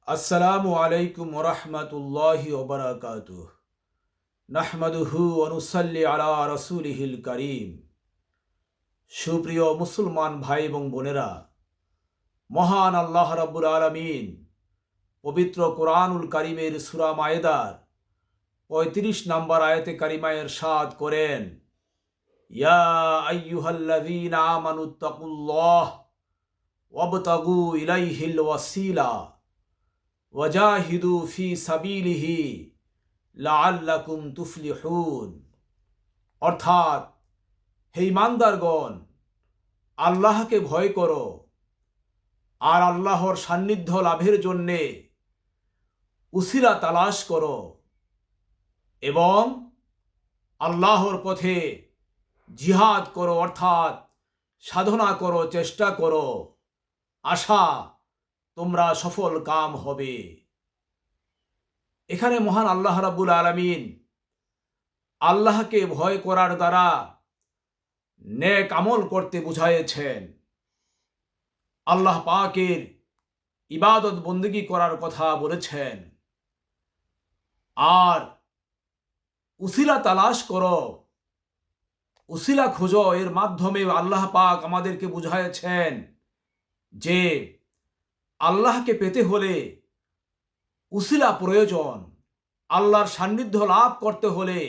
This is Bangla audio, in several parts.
আসসালামু আলাইকুম ওরহমতুল্লাহি ওবরাকাতুহ। নাহমাদুহু ওয়া নুসাল্লি আলা রাসূলিহিল কারীম। সুপ্রিয় মুসলমান ভাই এবং বোনেরা, মহান আল্লাহ রাব্বুল আলামিন পবিত্র কোরআনুল কারীমের সূরা মায়েদার ৩৫ নম্বর আয়াতে কারিমায় ইরশাদ করেন, ইয়া আইয়ুহাল্লাযীনা আমানুত্তাকুল্লাহ ওয়াবতাগু ইলাইহিল ওয়াসিলা ওয়াজাহিদু ফি সাবিলিহি লাআল্লাকুম তুফলিহুন। অর্থাৎ, হে ঈমানদারগণ, আল্লাহকে ভয় করো আর আল্লাহর সান্নিধ্য লাভের জন্যে উসিলা তালাশ করো এবং আল্লাহর পথে জিহাদ করো, অর্থাৎ সাধনা করো, চেষ্টা করো, আশা তোমরা সফল কাম হবে। এখানে মহান আল্লাহ রাব্বুল আলামিন আল্লাহকে ভয় করার দ্বারা নেক আমল করতে বুঝাইয়েছেন। আল্লাহ পাকের ইবাদত বন্দেগী করার কথা বলেছেন। আর উসিলা তালাশ করো, উসিলা খোঁজো, এর মাধ্যমে আল্লাহ পাক আমাদেরকে বুঝাইয়েছেন যে আল্লাহকে পেতে হলে উসিলা প্রয়োজন। আল্লাহর সান্নিধ্য লাভ করতে হলে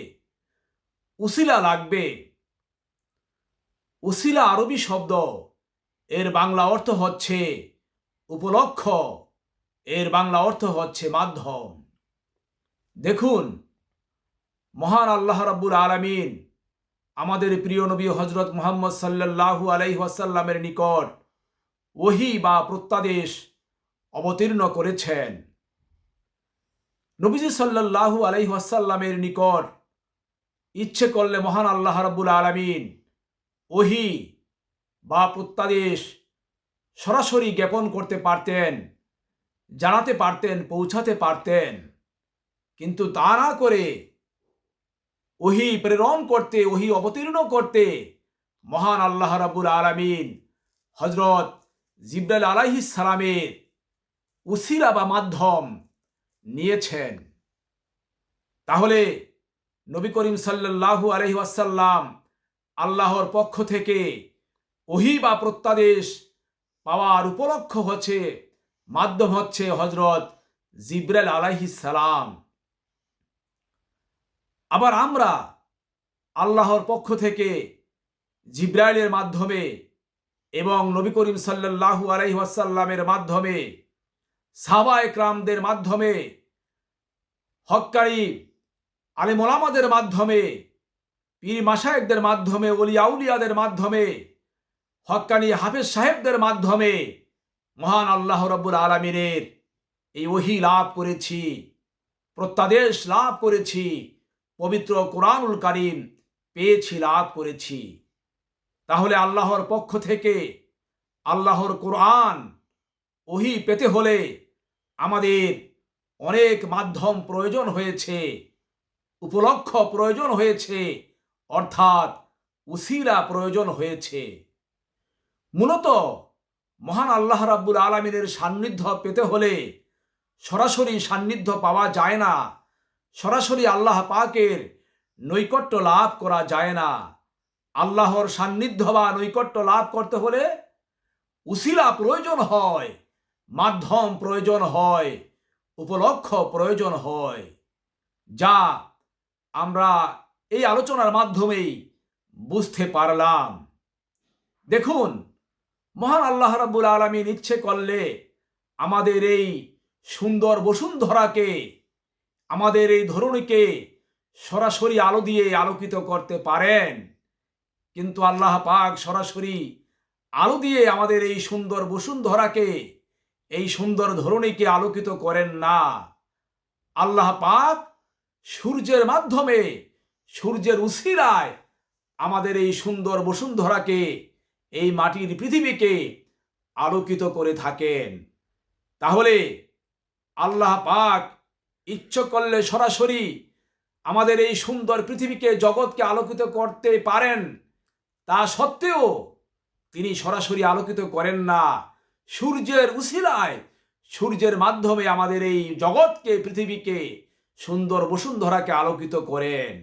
উসিলা লাগবে। উসিলা আরবি শব্দ, এর বাংলা অর্থ হচ্ছে উপলক্ষ, এর বাংলা অর্থ হচ্ছে মাধ্যম। দেখুন, মহান আল্লাহ রাব্বুল আলামিন আমাদের প্রিয় নবী হযরত মুহাম্মদ সাল্লাল্লাহু আলাইহি ওয়াসাল্লামের নিকট ওহী বা প্রত্যাদেশ অবতীর্ণ করেছেন। নবীজি সাল্লাল্লাহু আলাইহি ওয়াসাল্লামের নিকট ইচ্ছে করলে মহান আল্লাহ রাব্বুল আলামিন ওহী বা প্রত্যাদেশ সরাসরি জ্ঞাপন করতে পারতেন, জানাতে পারতেন, পৌঁছাতে পারতেন। কিন্তু তা না করে ওহী প্রেরণ করতে, ওহী অবতীর্ণ করতে মহান আল্লাহ রাব্বুল আলামিন হযরত জিবরাইল আলাইহিস সালামের উসিলা বা মাধ্যম নিয়েছেন। তাহলে নবী করিম সাল্লাল্লাহু আলাইহি ওয়াসাল্লাম আল্লাহর পক্ষ থেকে ওহী বা প্রত্যাদেশ পাওয়ার উপলক্ষ হচ্ছে, মাধ্যম হচ্ছে হযরত জিবরাইল আলাইহিস সালাম। আবার আমরা আল্লাহর পক্ষ থেকে জিবরাইলের মাধ্যমে এবং নবী করিম সাল্লাল্লাহু আলাইহি ওয়াসাল্লামের মাধ্যমে, সাহাবায়ে কেরামদের মাধ্যমে, হক্কানি আলেম ওলামাদের মাধ্যমে, পীর মাশায়েখদের মাধ্যমে, ওলি আউলিয়াদের মাধ্যমে, হক্কানি হাফেজ সাহেবদের মাধ্যমে মহান আল্লাহ রাব্বুল আলামিনের এই ওহী লাভ করেছি, প্রত্যাদেশ লাভ করেছি, পবিত্র কোরআনুল কারীম পেয়েছি, লাভ করেছি। তাহলে আল্লাহর পক্ষ থেকে আল্লাহর কোরআন ওহী পেতে হলে আমাদের অনেক মাধ্যম প্রয়োজন হয়েছে, উপলক্ষ প্রয়োজন হয়েছে, অর্থাৎ উসিলা প্রয়োজন হয়েছে। মূলত মহান আল্লাহ রাব্বুল আলামিনের সান্নিধ্য পেতে হলে সরাসরি সান্নিধ্য পাওয়া যায় না, সরাসরি আল্লাহ পাকের নৈকট্য লাভ করা যায় না। আল্লাহর সান্নিধ্য বা নৈকট্য লাভ করতে হলে উসিলা প্রয়োজন হয়, মাধ্যম প্রয়োজন হয়, উপলক্ষ প্রয়োজন হয়, যা আমরা এই আলোচনার মাধ্যমেই বুঝতে পারলাম। দেখুন, মহান আল্লাহ রাব্বুল আলামিন ইচ্ছে করলে আমাদের এই সুন্দর বসুন্ধরাকে, আমাদের এই ধরণীকে সরাসরি আলো দিয়ে আলোকিত করতে পারেন। কিন্তু আল্লাহ পাক সরাসরি আলো দিয়ে আমাদের এই সুন্দর বসুন্ধরাকে, এই সুন্দর ধরণীকে আলোকিত করেন না। আল্লাহ পাক সূর্যের মাধ্যমে, সূর্যের উসিলায় আমাদের এই সুন্দর বসুন্ধরাকে, এই মাটির পৃথিবীকে আলোকিত করে থাকেন। তাহলে আল্লাহ পাক ইচ্ছে করলে সরাসরি আমাদের এই সুন্দর পৃথিবীকে, জগৎকে আলোকিত করতে পারেন। তা সত্ত্বেও তিনি সরাসরি আলোকিত করেন না। সূর্যের উসিলায়, সূর্যের মাধ্যমে আমাদের এই জগৎকে, পৃথিবীকে, সুন্দর বসুন্ধরাকে আলোকিত করেন।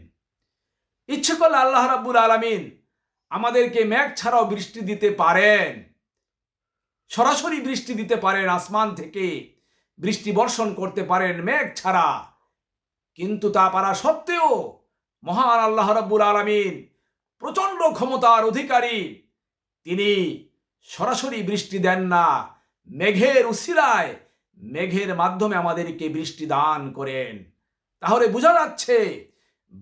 ইচ্ছে করলে আল্লাহ রাব্বুল আলামিন আমাদেরকে মেঘ ছাড়াও বৃষ্টি দিতে পারেন, সরাসরি বৃষ্টি দিতে পারেন, আসমান থেকে বৃষ্টি বর্ষণ করতে পারেন মেঘ ছাড়া। কিন্তু তা পারা সত্ত্বেও মহান আল্লাহ রাব্বুল আলামিন প্রচণ্ড ক্ষমতার অধিকারী, তিনি সরাসরি বৃষ্টি দেন না, মেঘের উসিলায়, মেঘের মাধ্যমে আমাদেরকে বৃষ্টি দান করেন। তাহলে বোঝা যাচ্ছে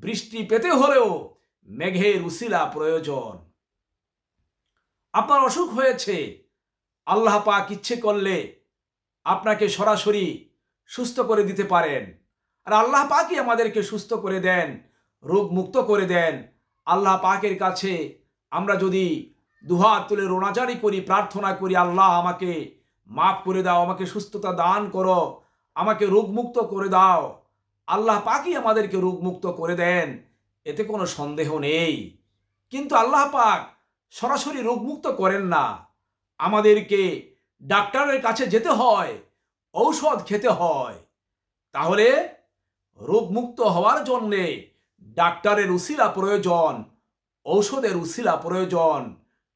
বৃষ্টি পেতে হলেও মেঘের উসিলা প্রয়োজন। আপনার অসুখ হয়েছে, আল্লাহ পাক ইচ্ছে করলে আপনাকে সরাসরি সুস্থ করে দিতে পারেন। আর আল্লাহ পাকই আমাদেরকে সুস্থ করে দেন, রোগ মুক্ত করে দেন। আল্লাহ পাকের কাছে আমরা যদি দুহাত তুলে রোনাজারি করি, প্রার্থনা করি, আল্লাহ আমাকে মাফ করে দাও, আমাকে সুস্থতা দান করো, আমাকে রোগমুক্ত করে দাও, আল্লাহ পাকই আমাদেরকে রোগমুক্ত করে দেন, এতে কোনো সন্দেহ নেই। কিন্তু আল্লাহ পাক সরাসরি রোগমুক্ত করেন না, আমাদেরকে ডাক্তারের কাছে যেতে হয়, ঔষধ খেতে হয়। তাহলে রোগমুক্ত হওয়ার জন্যে ডাক্তারের উসিলা প্রয়োজন, ঔষধের উসিলা প্রয়োজন,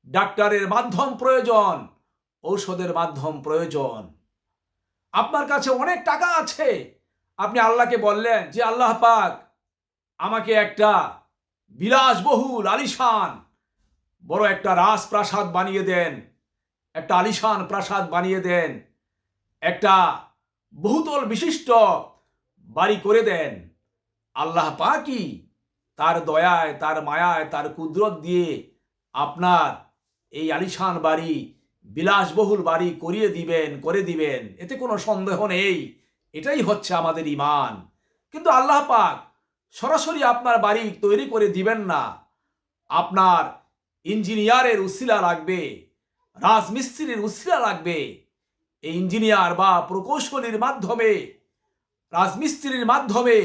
ডাক্তারের মাধ্যম প্রয়োজন, ঔষধের মাধ্যম প্রয়োজন। আপনার কাছে অনেক টাকা আছে, আপনি আল্লাহকে বললেন যে আল্লাহ পাক আমাকে একটা বিলাসবহুল আলিশান বড় একটা রাজপ্রাসাদ বানিয়ে দেন, একটা আলিশান প্রাসাদ বানিয়ে দেন, একটা বহুতল বিশিষ্ট বাড়ি করে দেন। আল্লাহ পাকই তার দয়ায়, তার মায়ায়, তার কুদরত দিয়ে আপনার এই আলিশান বাড়ি, বিলাসবহুল বাড়ি করে দিবেন, এতে কোনো সন্দেহ নেই। এটাই হচ্ছে আমাদের ঈমান। কিন্তু আল্লাহ পাক সরাসরি আপনার বাড়ি তৈরি করে দিবেন না, আপনার ইঞ্জিনিয়ারের উসিলা লাগবে, রাজমিস্ত্রির উসিলা লাগবে। এই ইঞ্জিনিয়ার বা প্রকৌশলীর মাধ্যমে, রাজমিস্ত্রির মাধ্যমে,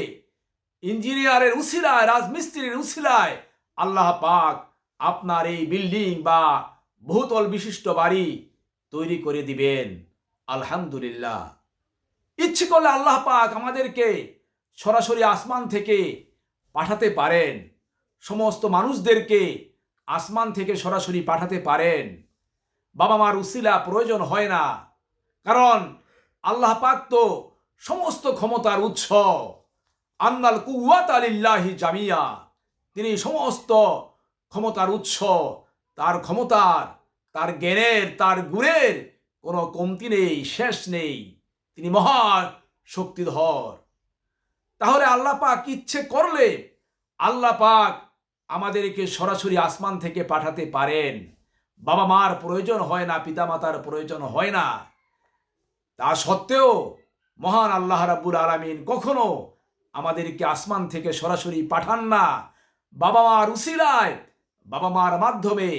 ইঞ্জিনিয়ারের উসিলায়, রাজমিস্ত্রির উসিলায় আল্লাহ পাক আপনার এই বিল্ডিং বা বহুতল বিশিষ্ট বাড়ি তৈরি করে দিবেন। আলহামদুলিল্লাহ। ইচ্ছে করলে আল্লাহ পাক আমাদেরকে সরাসরি আসমান থেকে পাঠাতে পারেন, সমস্ত মানুষদেরকে আসমান থেকে সরাসরি পাঠাতে পারেন। বাবা মার উসিলা প্রয়োজন হয় না, কারণ আল্লাহ পাক তো সমস্ত ক্ষমতার উৎস। আন্নাল কুওয়াতা লিল্লাহি জামিয়া, তিনি সমস্ত ক্ষমতার উৎস। তার ক্ষমতার, তার জ্ঞানের, তার গুণের কোনো কমতি নেই, শেষ নেই, তিনি মহা শক্তিধর। তাহলে আল্লাহ পাক ইচ্ছে করলে আল্লাহ পাক আমাদেরকে সরাসরি আসমান থেকে পাঠাতে পারেন। বাবা মার প্রয়োজন হয় না, পিতামাতার প্রয়োজন হয় না। তা সত্ত্বেও মহান আল্লাহ রাব্বুল আলামিন কখনো আমাদেরকে আসমান থেকে সরাসরি পাঠান না, বাবা মার উসিলায়, বাবা মার মাধ্যমে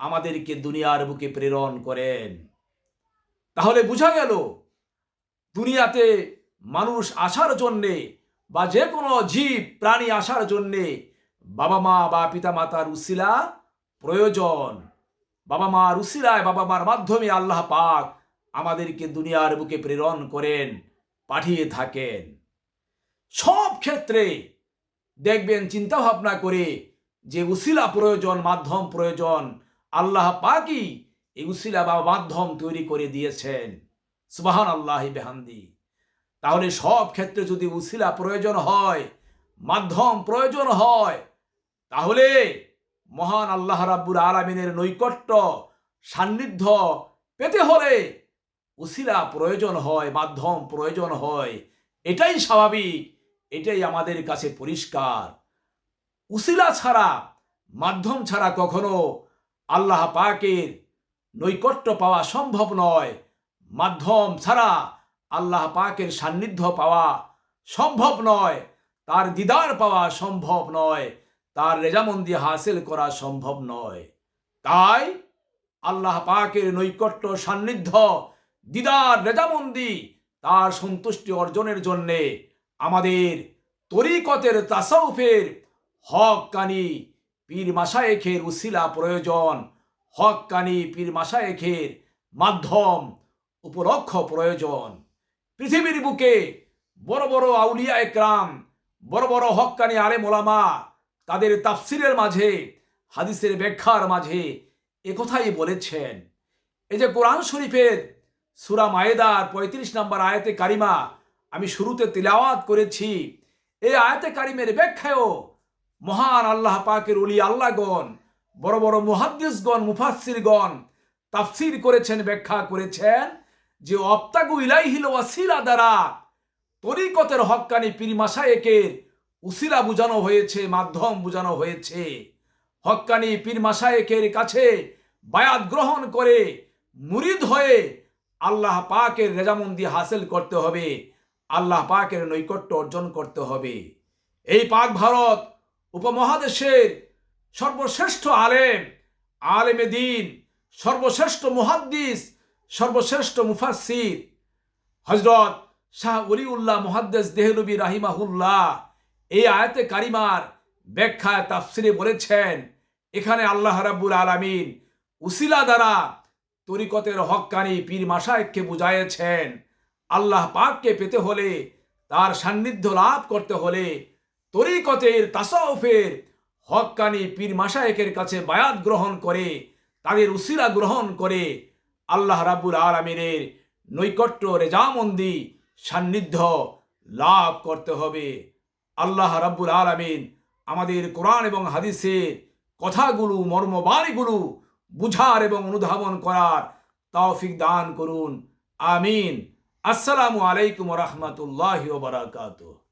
আমাদেরকে দুনিয়ার বুকে প্রেরণ করেন। তাহলে বোঝা গেল দুনিয়াতে মানুষ আসার জন্যে বা যে কোনো জীব প্রাণী আসার জন্যে বাবা মা বা পিতা মাতার উসিলা প্রয়োজন। বাবা মার উসিলায়, বাবা মার মাধ্যমে আল্লাহ পাক আমাদেরকে দুনিয়ার বুকে প্রেরণ করেন, পাঠিয়ে থাকেন। সব ক্ষেত্রে দেখবেন চিন্তা ভাবনা করে যে উসিলা প্রয়োজন, মাধ্যম প্রয়োজন, আল্লাহ পাকই এই উসিলা বা মাধ্যম তৈরি করে দিয়েছেন। সুবহানাল্লাহি বিহামদি। তাহলে সব ক্ষেত্রে যদি উসিলা প্রয়োজন হয়, মাধ্যম প্রয়োজন হয়, তাহলে মহান আল্লাহ রাব্বুল আলামিনের নৈকট্য, সান্নিধ্য পেতে হলে উসিলা প্রয়োজন হয়, মাধ্যম প্রয়োজন হয়। এটাই স্বাভাবিক, এটাই আমাদের কাছে পরিষ্কার। উসিলা ছাড়া, মাধ্যম ছাড়া কখনো আল্লাহ পাকের নৈকট্য পাওয়া সম্ভব নয়। মাধ্যম ছাড়া আল্লাহ পাকের সান্নিধ্য পাওয়া সম্ভব নয়, তার দিদার পাওয়া সম্ভব নয়, তার রেজামন্দি হাসিল করা সম্ভব নয়। তাই আল্লাহ পাকের নৈকট্য, সান্নিধ্য, দিদার, রেজামন্দি, তার সন্তুষ্টি অর্জনের জন্যে আমাদের তরিকতের, তাসাউফের হক্কানি পীর মাশায়েখের উসিলা প্রয়োজন, হক্কানি পীর মাশায়েখের মাধ্যম উপলক্ষ প্রয়োজন। পৃথিবীর বুকে বড় বড় আউলিয়া একরাম, বড় বড় হক্কানি আলেম ওলামা তাদের তাফসিরের মাঝে, হাদিসের ব্যাখ্যার মাঝে একথাই বলেছেন। এই যে কোরআন শরীফের সূরা মায়েদার ৩৫ নম্বর আয়াতে কারিমা আমি শুরুতে তিলাওয়াত করেছি, এই আয়াতে কারিমের ব্যাখ্যায়ও মহান আল্লাহ পাকের ওলি আল্লাহগণ, বড় বড় মুহাদ্দিসগণ, মুফাসসিরগণ তাফসির করেছেন, ব্যাখ্যা করেছেন যে অবতাগু ইলাইহিল ওয়াসিলা দ্বারা তরিকতের হক্কানি পীর মাশায়েখের উসিলা বুঝানো হয়েছে, মাধ্যম বুঝানো হয়েছে। হক্কানি পীর মাশায়েখের কাছে বায়াত গ্রহণ করে মুরিদ হয়ে আল্লাহ পাকের রেজামন্দি হাসিল করতে হবে, আল্লাহ পাকের নৈকট্য অর্জন করতে হবে। এই পাক ভারত উপমহাদেশের সর্বশ্রেষ্ঠ আলেম, আলেমে দ্বীন, সর্বশ্রেষ্ঠ মুহাদ্দিস, সর্বশ্রেষ্ঠ মুফাসসির হযরত শাহ ওলিউল্লাহ মুহাদ্দিস দেহলভী রাহিমাহুল্লাহ এই আয়াতে কারিমার ব্যাখ্যায় তাফসিরে বলেছেন, এখানে আল্লাহ রাব্বুল আলামিন উসিলা দ্বারা তরিকতের হক্কানি পীর মাশায়েখকে বুঝাইয়েছেন। আল্লাহ পাককে পেতে হলে, তার সান্নিধ্য লাভ করতে হলে তরিকতের তাসাউফের হক্কানি পীর মাশায়েখের কাছে বায়াত গ্রহণ করে, তাদের উসিলা গ্রহণ করে আল্লাহ রাব্বুল আলামিনের নৈকট্য, রেজামন্দি, সান্নিধ্য লাভ করতে হবে। আল্লাহ রাব্বুল আলামিন আমাদের কোরআন এবং হাদিসের কথাগুলো, মর্মবাণীগুলো বুঝার এবং অনুধাবন করার তৌফিক দান করুন। আমিন। আসসালামু আলাইকুম ওয়া রাহমাতুল্লাহি ওয়া বারাকাতুহু।